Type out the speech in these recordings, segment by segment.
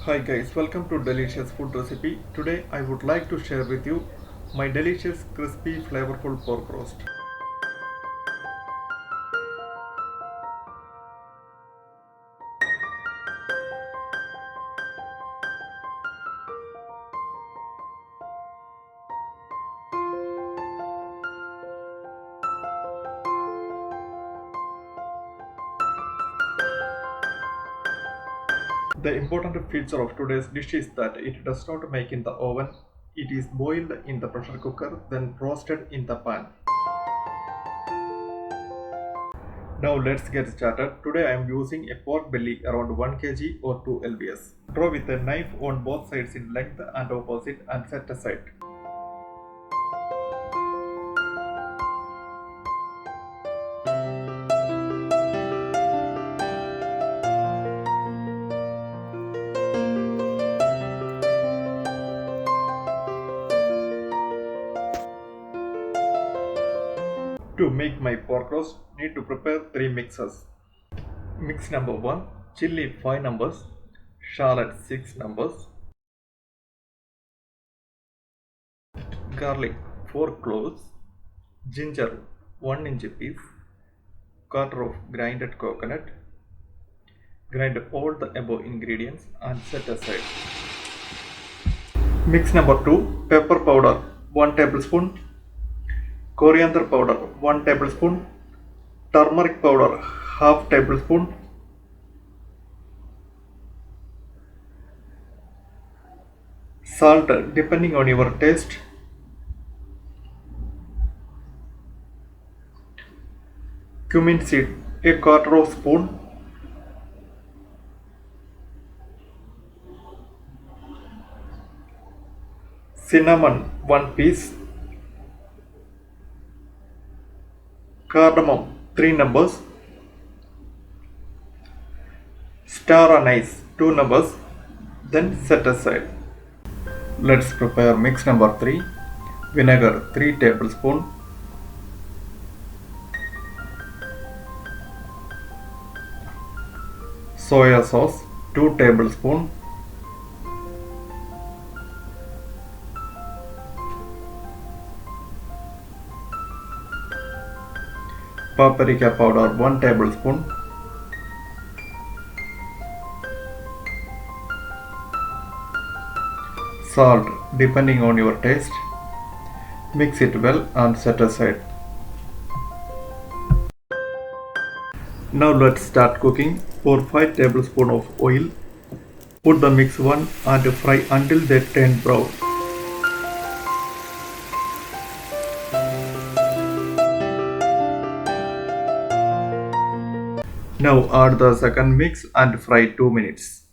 Hi guys, welcome to Delicious Food Recipe. Today I would like to share with you my delicious, crispy, flavorful pork roast. The important feature of today's dish is that it does not make in the oven. It is boiled in the pressure cooker, then roasted in the pan. Now let's get started. Today I am using a pork belly around 1 kg or 2 lbs. Draw with a knife on both sides in length and opposite and set aside. To make my pork roast, need to prepare 3 mixes. Mix number 1, chili 5 numbers, shallot 6 numbers, garlic 4 cloves, ginger 1 inch piece, quarter of grinded coconut. Grind all the above ingredients and set aside. Mix number 2, pepper powder 1 tablespoon, coriander powder 1 tablespoon, turmeric powder half tablespoon, salt depending on your taste, cumin seed a quarter of spoon, cinnamon 1 piece, cardamom 3 numbers, star anise 2 numbers, then set aside. Let's prepare mix number 3. Vinegar 3 tablespoon, soya sauce 2 tablespoon, paprika powder 1 tablespoon, salt depending on your taste. Mix it well and set aside. Now let's start cooking. Pour 5 tablespoons of oil. Put the mix one and fry until they turn brown. Now add the second mix and fry 2 minutes.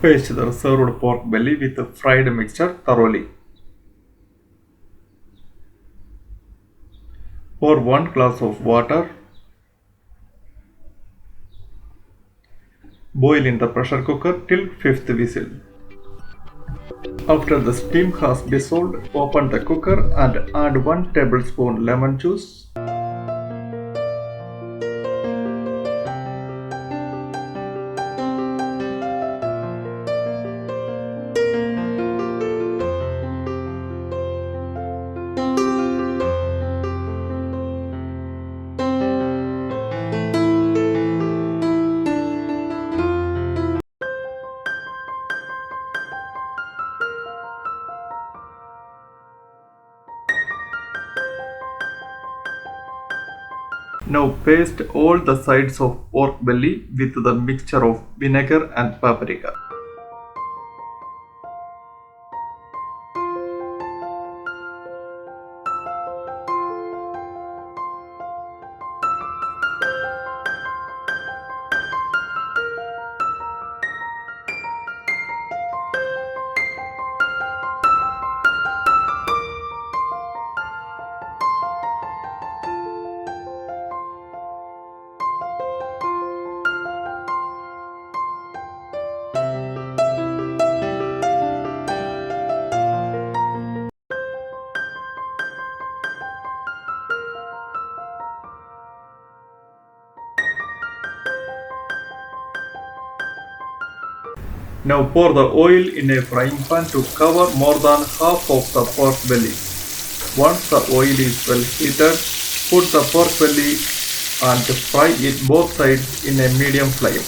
Paste the served pork belly with the fried mixture thoroughly. Pour 1 glass of water. Boil in the pressure cooker till 5th whistle. After the steam has dissolved, open the cooker and add 1 tablespoon lemon juice. Now paste all the sides of pork belly with the mixture of vinegar and paprika. Now pour the oil in a frying pan to cover more than half of the pork belly. Once the oil is well heated, put the pork belly and fry it both sides in a medium flame.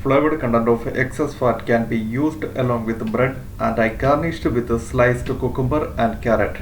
Flavored content of excess fat can be used along with bread, and I garnished with sliced cucumber and carrot.